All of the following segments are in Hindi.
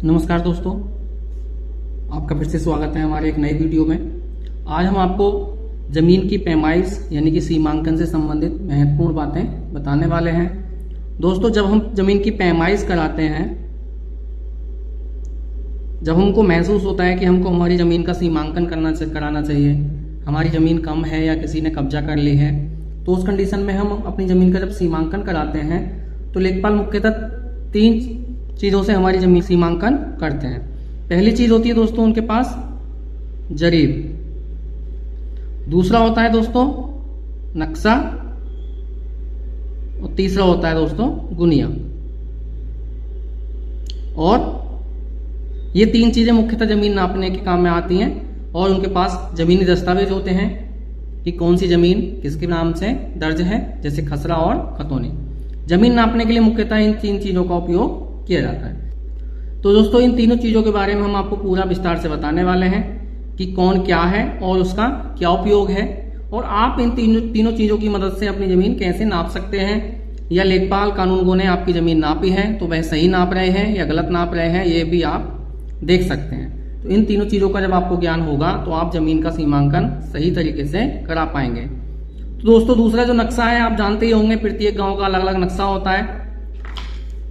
नमस्कार दोस्तों, आपका फिर से स्वागत है हमारे एक नई वीडियो में। आज हम आपको ज़मीन की पैमाइश यानी कि सीमांकन से संबंधित महत्वपूर्ण बातें बताने वाले हैं। दोस्तों, जब हम ज़मीन की पैमाइश कराते हैं, जब हमको महसूस होता है कि हमको हमारी ज़मीन का सीमांकन कराना चाहिए, हमारी ज़मीन कम है या किसी ने कब्जा कर ली है, तो उस कंडीशन में हम अपनी ज़मीन का जब सीमांकन कराते हैं तो लेखपाल मुख्यतः 3 चीज़ों से हमारी जमीन सीमांकन करते हैं। पहली चीज़ होती है दोस्तों उनके पास जरीब, दूसरा होता है दोस्तों नक्शा और तीसरा होता है दोस्तों गुनिया। और ये 3 चीज़ें मुख्यतः जमीन नापने के काम में आती हैं और उनके पास जमीनी दस्तावेज होते हैं कि कौन सी जमीन किसके नाम से दर्ज है, जैसे खसरा और खतौनी। जमीन नापने के लिए मुख्यतः इन 3 चीज़ों का उपयोग किया जाता है। तो दोस्तों, इन तीनों चीज़ों के बारे में हम आपको पूरा विस्तार से बताने वाले हैं कि कौन क्या है और उसका क्या उपयोग है, और आप इन तीनों चीज़ों की मदद से अपनी ज़मीन कैसे नाप सकते हैं, या लेखपाल कानूनगो ने आपकी ज़मीन नापी है तो वह सही नाप रहे हैं या गलत नाप रहे हैं, ये भी आप देख सकते हैं। तो इन तीनों चीज़ों का जब आपको ज्ञान होगा तो आप ज़मीन का सीमांकन सही तरीके से करा पाएंगे। तो दोस्तों, दूसरा जो नक्शा है, आप जानते ही होंगे प्रत्येक गाँव का अलग अलग नक्शा होता है।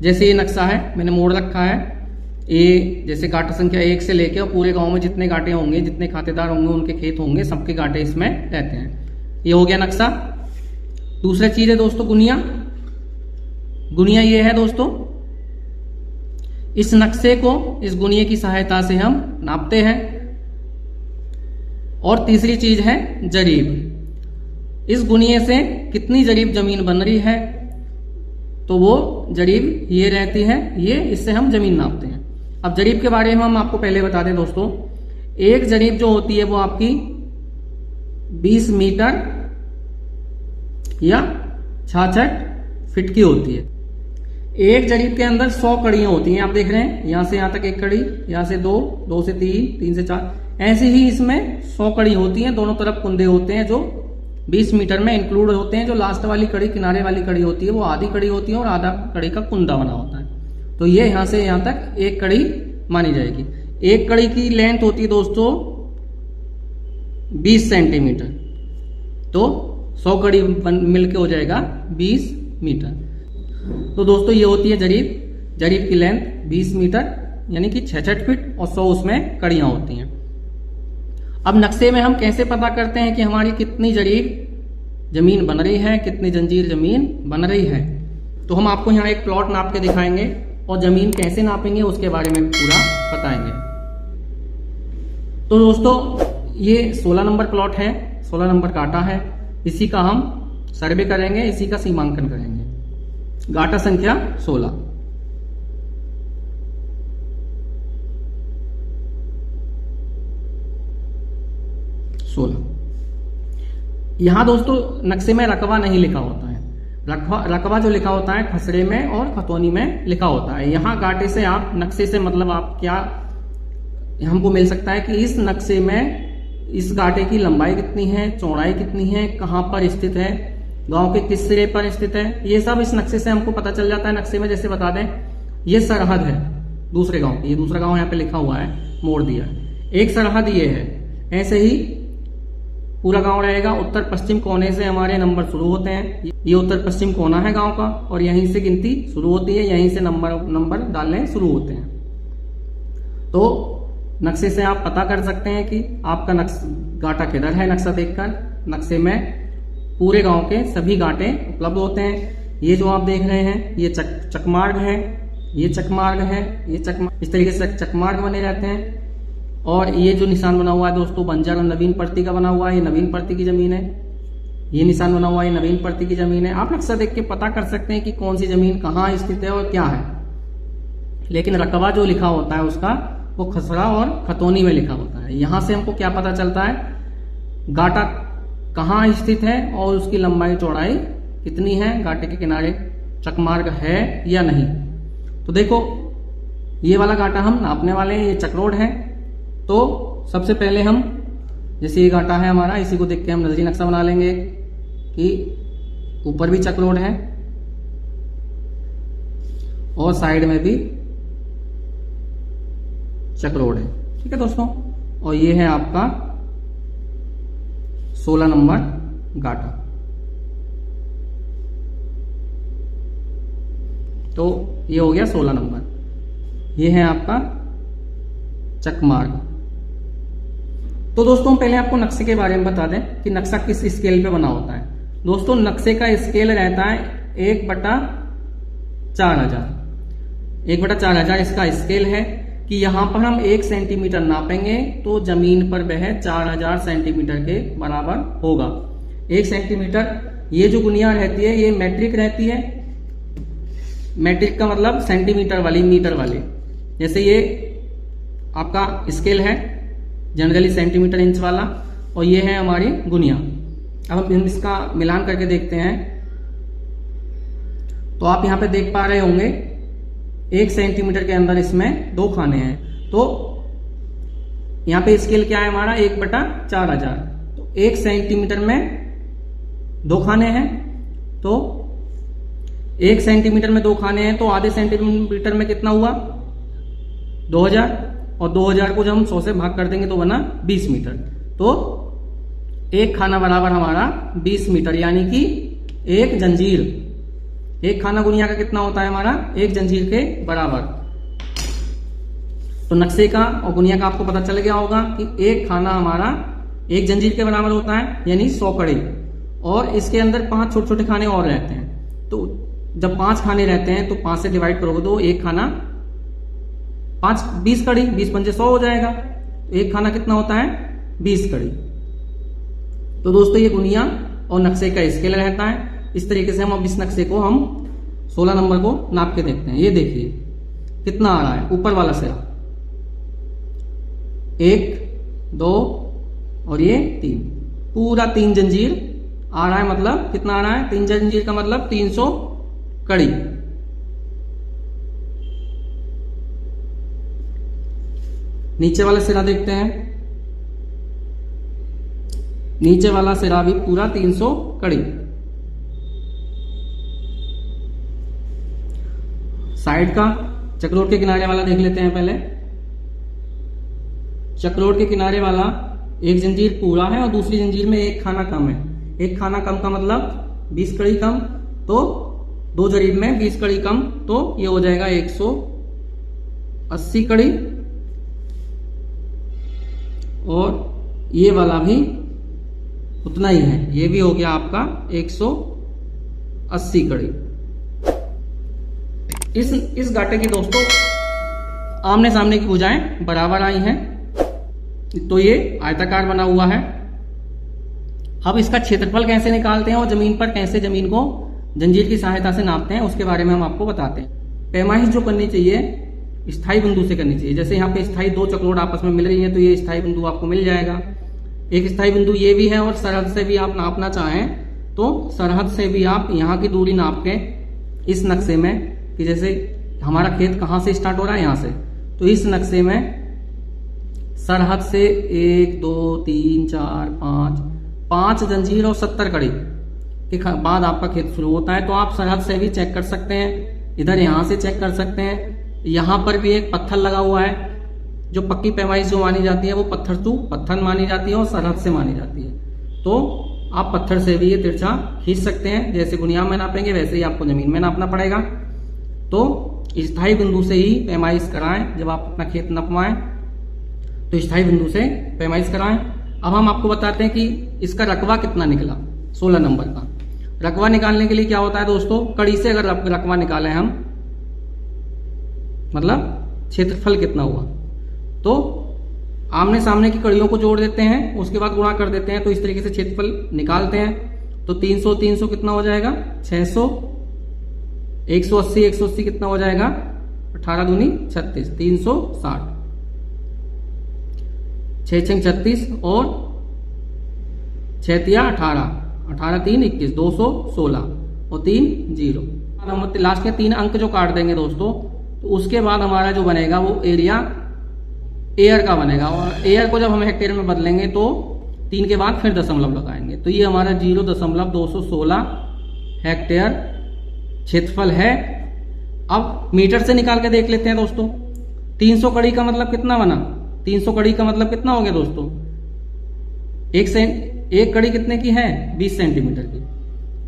जैसे ये नक्शा है, मैंने मोड़ रखा है, ये जैसे गाटा संख्या 1 से लेके और पूरे गांव में जितने गाटे होंगे, जितने खातेदार होंगे, उनके खेत होंगे, सबके गाटे इसमें रहते हैं। ये हो गया नक्शा। दूसरा चीज है दोस्तों गुनिया। गुनिया ये है दोस्तों, इस नक्शे को इस गुनिये की सहायता से हम नापते हैं। और तीसरी चीज है जरीब। इस गुनिये से कितनी जरीब जमीन बन रही है तो वो जरीब ये रहती है, ये इससे हम जमीन नापते हैं। अब जरीब के बारे में हम आपको पहले बता दें दोस्तों, एक जरीब जो होती है वो आपकी 20 मीटर या 66 फीट की होती है। एक जरीब के अंदर 100 कड़ियां होती हैं, आप देख रहे हैं, यहां से यहां तक एक कड़ी, यहां से 2, 2 से 3, 3 से 4, ऐसे ही इसमें 100 कड़ी होती हैं। दोनों तरफ कुंदे होते हैं जो 20 मीटर में इंक्लूड होते हैं। जो लास्ट वाली कड़ी, किनारे वाली कड़ी होती है, वो आधी कड़ी होती है और आधा कड़ी का कुंदा बना होता है। तो ये यहां से यहां तक एक कड़ी मानी जाएगी। एक कड़ी की लेंथ होती है दोस्तों 20 सेंटीमीटर, तो 100 कड़ी मिलके हो जाएगा 20 मीटर। तो दोस्तों, ये होती है जरीब। जरीब की लेंथ 20 मीटर यानी कि 66 फीट और 100 उसमें कड़ियां होती हैं। अब नक्शे में हम कैसे पता करते हैं कि हमारी कितनी जरीब जमीन बन रही है, कितनी जंजीर जमीन बन रही है। तो हम आपको यहाँ एक प्लॉट नाप के दिखाएंगे और जमीन कैसे नापेंगे उसके बारे में पूरा बताएंगे। तो दोस्तों, ये 16 नंबर प्लॉट है, 16 नंबर गाटा है। इसी का हम सर्वे करेंगे, इसी का सीमांकन करेंगे। गाटा संख्या 16। यहां दोस्तों नक्शे में रकबा नहीं लिखा होता है। रकबा जो लिखा होता है खसरे में और खतौनी में लिखा होता है। यहाँ गाटे से आप, नक्शे से मतलब आप क्या हमको मिल सकता है कि इस नक्शे में इस गाटे की लंबाई कितनी है, चौड़ाई कितनी है, कहाँ पर स्थित है, गांव के किस सिरे पर स्थित है, ये सब इस नक्शे से हमको पता चल जाता है। नक्शे में जैसे बता दें, ये सरहद है दूसरे गांव की, ये दूसरा गांव यहाँ पे लिखा हुआ है, मोड़ दिया है, एक सरहद ये है। ऐसे ही पूरा गांव रहेगा। उत्तर पश्चिम कोने से हमारे नंबर शुरू होते हैं। ये उत्तर पश्चिम कोना है गांव का और यहीं से गिनती शुरू होती है, यहीं से नंबर डालने शुरू होते हैं। तो नक्शे से आप पता कर सकते हैं कि आपका गाटा किधर है। नक्शा देखकर नक्शे में पूरे गांव के सभी गाटे उपलब्ध होते हैं। ये जो आप देख रहे हैं, ये चकमार्ग है, ये चकमार्ग है, ये इस तरीके से चकमार्ग बने रहते हैं। और ये जो निशान बना हुआ है दोस्तों, बंजर और नवीन प्रति का बना हुआ है, ये नवीन प्रति की जमीन है। ये निशान बना हुआ है, ये नवीन प्रति की जमीन है। आप नक्शा देख के पता कर सकते हैं कि कौन सी जमीन कहाँ स्थित है और क्या है। लेकिन रकबा जो लिखा होता है उसका, वो खसरा और खतौनी में लिखा होता है। यहां से हमको क्या पता चलता है, गाटा कहाँ स्थित है और उसकी लंबाई चौड़ाई कितनी है, गाटे के किनारे चकमार्ग है या नहीं। तो देखो, ये वाला गाटा हम नापने वाले हैं, ये चकरोड है। तो सबसे पहले हम, जैसे ये गाटा है हमारा, इसी को देख के हम नजरी नक्शा बना लेंगे कि ऊपर भी चकरोड है और साइड में भी चक्रोड है। ठीक है दोस्तों, और ये है आपका 16 नंबर गाटा। तो ये हो गया 16 नंबर। ये है आपका चकमार्ग। तो दोस्तों पहले आपको नक्शे के बारे में बता दें कि नक्शा किस स्केल पे बना होता है। दोस्तों नक्शे का स्केल रहता है 1/4000। 1/4000 इसका स्केल है कि यहां पर हम 1 सेंटीमीटर नापेंगे तो जमीन पर वह 4000 सेंटीमीटर के बराबर होगा। 1 सेंटीमीटर, ये जो गुनिया रहती है ये मैट्रिक रहती है। मैट्रिक का मतलब सेंटीमीटर वाली, मीटर वाली। जैसे ये आपका स्केल है जनरली सेंटीमीटर इंच वाला, और ये है हमारी गुनिया। अब हम इसका मिलान करके देखते हैं। तो आप यहां पे देख पा रहे होंगे 1 सेंटीमीटर के अंदर इसमें 2 खाने हैं। तो यहां पे स्केल क्या है हमारा 1/4000। तो 1 सेंटीमीटर में 2 खाने हैं। तो 1 सेंटीमीटर में 2 खाने हैं तो आधे सेंटीमीटर में कितना हुआ 2000, और 2000 को जब हम 100 से भाग कर देंगे तो बना 20 मीटर। तो 1 खाना बराबर हमारा 20 मीटर, यानी कि 1 जंजीर। 1 खाना गुनिया का कितना होता है हमारा 1 जंजीर के बराबर। तो नक्शे का और गुनिया का आपको पता चल गया होगा कि 1 खाना हमारा 1 जंजीर के बराबर होता है, यानी 100 कड़ी। और इसके अंदर 5 छोटे छोटे खाने और रहते हैं। तो जब 5 खाने रहते हैं तो 5 से डिवाइड करोगे तो 1 खाना 5 20 कड़ी, 20 पंजे 100 हो जाएगा। तो 1 खाना कितना होता है 20 कड़ी। तो दोस्तों ये गुनिया और नक्शे का स्केल रहता है। इस तरीके से हम अब इस नक्शे को हम 16 नंबर को नाप के देखते हैं। ये देखिए कितना आ रहा है ऊपर वाला सिरा, 1 2 और ये 3, पूरा 3 जंजीर आ रहा है। मतलब कितना आ रहा है 3 जंजीर का मतलब 300 कड़ी। नीचे वाला सिरा देखते हैं। नीचे वाला सिरा भी पूरा 300 कड़ी। साइड का चक्रोड के किनारे वाला देख लेते हैं पहले। चक्रोड के किनारे वाला 1 जंजीर पूरा है और दूसरी जंजीर में 1 खाना कम है। 1 खाना कम का मतलब 20 कड़ी कम। तो 2 जरीब में 20 कड़ी कम, तो ये हो जाएगा 180 कड़ी। और ये वाला भी उतना ही है, ये भी हो गया आपका 180 कड़ी। इस गाटे की दोस्तों आमने सामने की भुजाएं बराबर आई हैं, तो ये आयताकार बना हुआ है। अब इसका क्षेत्रफल कैसे निकालते हैं और जमीन पर कैसे जमीन को जंजीर की सहायता से नापते हैं उसके बारे में हम आपको बताते हैं। पैमाइश जो करनी चाहिए स्थायी बिंदु से करनी चाहिए। जैसे यहाँ पे स्थायी 2 चक्रोड आपस में मिल रही है तो ये स्थायी बिंदु आपको मिल जाएगा। एक स्थायी बिंदु ये भी है, और सरहद से भी आप नापना चाहें तो सरहद से भी आप यहाँ की दूरी नाप के इस नक्शे में, कि जैसे हमारा खेत कहाँ से स्टार्ट हो रहा है यहाँ से, तो इस नक्शे में सरहद से 1 2 3 4 5 जंजीर और 70 कड़ी के बाद आपका खेत शुरू होता है। तो आप सरहद से भी चेक कर सकते हैं, इधर यहाँ से चेक कर सकते हैं। यहाँ पर भी एक पत्थर लगा हुआ है, जो पक्की पैमाइश जो मानी जाती है वो पत्थर टू पत्थर मानी जाती है और सरहद से मानी जाती है। तो आप पत्थर से भी ये तिरछा खींच सकते हैं। जैसे गुनिया में नापेंगे वैसे ही आपको जमीन में नापना पड़ेगा। तो स्थायी बिंदु से ही पैमाइश कराएं। जब आप अपना खेत नपवाएं तो स्थायी बिंदु से पैमाइश कराएं। अब हम आपको बताते हैं कि इसका रकबा कितना निकला 16 नंबर का। रकबा निकालने के लिए क्या होता है दोस्तों, कड़ी से अगर रकबा निकालें हम, मतलब क्षेत्रफल कितना हुआ, तो आमने सामने की कड़ियों को जोड़ देते हैं, उसके बाद गुणा कर देते हैं। तो इस तरीके से क्षेत्रफल निकालते हैं। तो 300 300 कितना हो जाएगा 600, 180 180 कितना हो जाएगा 18 दूनी 36, 360, 6 6 36 और 6 तिया 18, 18 3 21, 216 और 3 0। हम लास्ट में 3 अंक जो काट देंगे दोस्तों, तो उसके बाद हमारा जो बनेगा वो एरिया एयर का बनेगा। और एयर को जब हम हेक्टेयर में बदलेंगे तो 3 के बाद फिर दशमलव लगाएंगे। तो ये हमारा 0.216 हेक्टेयर क्षेत्रफल है। अब मीटर से निकाल के देख लेते हैं दोस्तों। 300 कड़ी का मतलब कितना बना? 300 कड़ी का मतलब कितना हो गया दोस्तों? एक कड़ी कितने की है? 20 सेंटीमीटर की।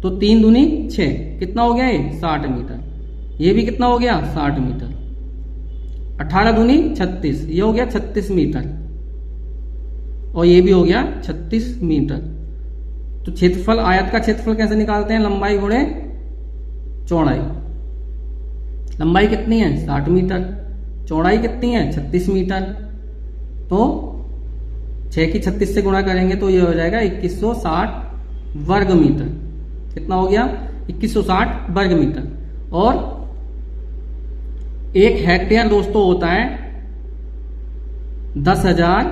तो 3 दूनी 6, कितना हो गया ये? 60 मीटर। ये भी कितना हो गया? 60 मीटर। 18 दूनी 36, ये हो गया 36 मीटर। और ये भी हो गया 36 मीटर। तो क्षेत्रफल, आयत का क्षेत्रफल कैसे निकालते हैं? लंबाई गुणे चौड़ाई। लंबाई कितनी है? 60 मीटर। चौड़ाई कितनी है? 36 मीटर। तो 6 की 36 से गुणा करेंगे तो ये हो जाएगा 2160 वर्ग मीटर। कितना हो गया? 2160 वर्ग मीटर। और 1 हेक्टेयर दोस्तों होता है 10,000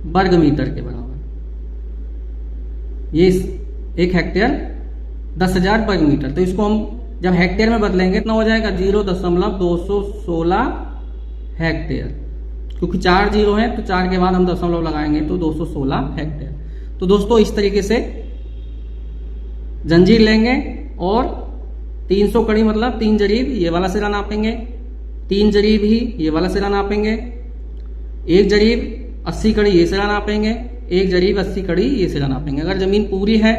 वर्ग मीटर के बराबर। ये 1 हेक्टेयर 10,000 वर्ग मीटर। तो इसको हम जब हेक्टेयर में बदलेंगे कितना हो जाएगा? 0.216 हेक्टेयर। क्योंकि 4 जीरो है तो 4 के बाद हम दशमलव लगाएंगे तो 216 हेक्टेयर। तो दोस्तों इस तरीके से जंजीर लेंगे और 300 कड़ी मतलब 3 जरीब ये वाला सिरा नापेंगे, 3 जरीब ही ये वाला सिरा नापेंगे, 1 जरीब 80 कड़ी ये सिरा नापेंगे, 1 जरीब 80 कड़ी ये सिरा नापेंगे। अगर जमीन पूरी है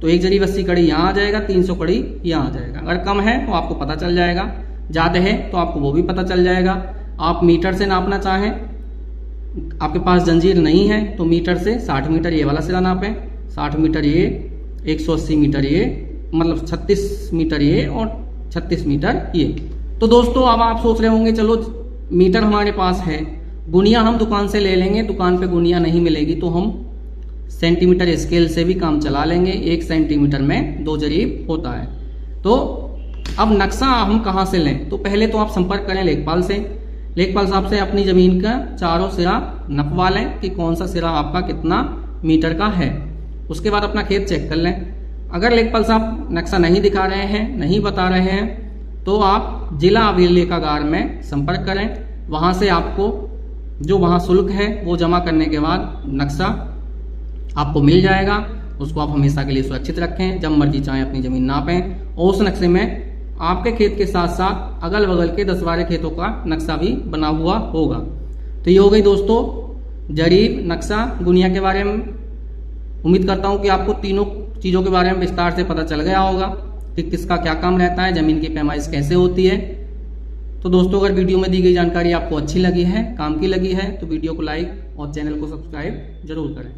तो 1 जरीब 80 कड़ी यहाँ आ जाएगा, 300 कड़ी यहाँ आ जाएगा। अगर कम है तो आपको पता चल जाएगा, ज्यादा है तो आपको वो भी पता चल जाएगा। आप मीटर से नापना चाहें, आपके पास जंजीर नहीं है तो मीटर से 60 मीटर ये वाला सिरा नापें, 60 मीटर ये, 180 मीटर ये, मतलब 36 मीटर ये और 36 मीटर ये। तो दोस्तों अब आप सोच रहे होंगे चलो मीटर हमारे पास है, गुनिया हम दुकान से ले लेंगे, दुकान पे गुनिया नहीं मिलेगी तो हम सेंटीमीटर स्केल से भी काम चला लेंगे। 1 सेंटीमीटर में 2 जरीब होता है। तो अब नक्शा हम कहाँ से लें? तो पहले तो आप संपर्क करें लेखपाल से। लेखपाल साहब से अपनी जमीन का चारों सिरा नपवा लें कि कौन सा सिरा आपका कितना मीटर का है। उसके बाद अपना खेत चेक कर लें। अगर लेखपाल साहब नक्शा नहीं दिखा रहे हैं, नहीं बता रहे हैं, तो आप जिला अभिलेखागार में संपर्क करें। वहां से आपको जो वहां शुल्क है वो जमा करने के बाद नक्शा आपको मिल जाएगा। उसको आप हमेशा के लिए सुरक्षित रखें, जब मर्जी चाहें अपनी जमीन नापें। और उस नक्शे में आपके खेत के साथ साथ अगल बगल के 10-12 खेतों का नक्शा भी बना हुआ होगा। तो ये हो गई दोस्तों जरीब, नक्शा, गुनिया के बारे में। उम्मीद करता हूं कि आपको तीनों चीजों के बारे में विस्तार से पता चल गया होगा कि किसका क्या काम रहता है, जमीन की पैमाइश कैसे होती है। तो दोस्तों अगर वीडियो में दी गई जानकारी आपको अच्छी लगी है, काम की लगी है, तो वीडियो को लाइक और चैनल को सब्सक्राइब जरूर करें।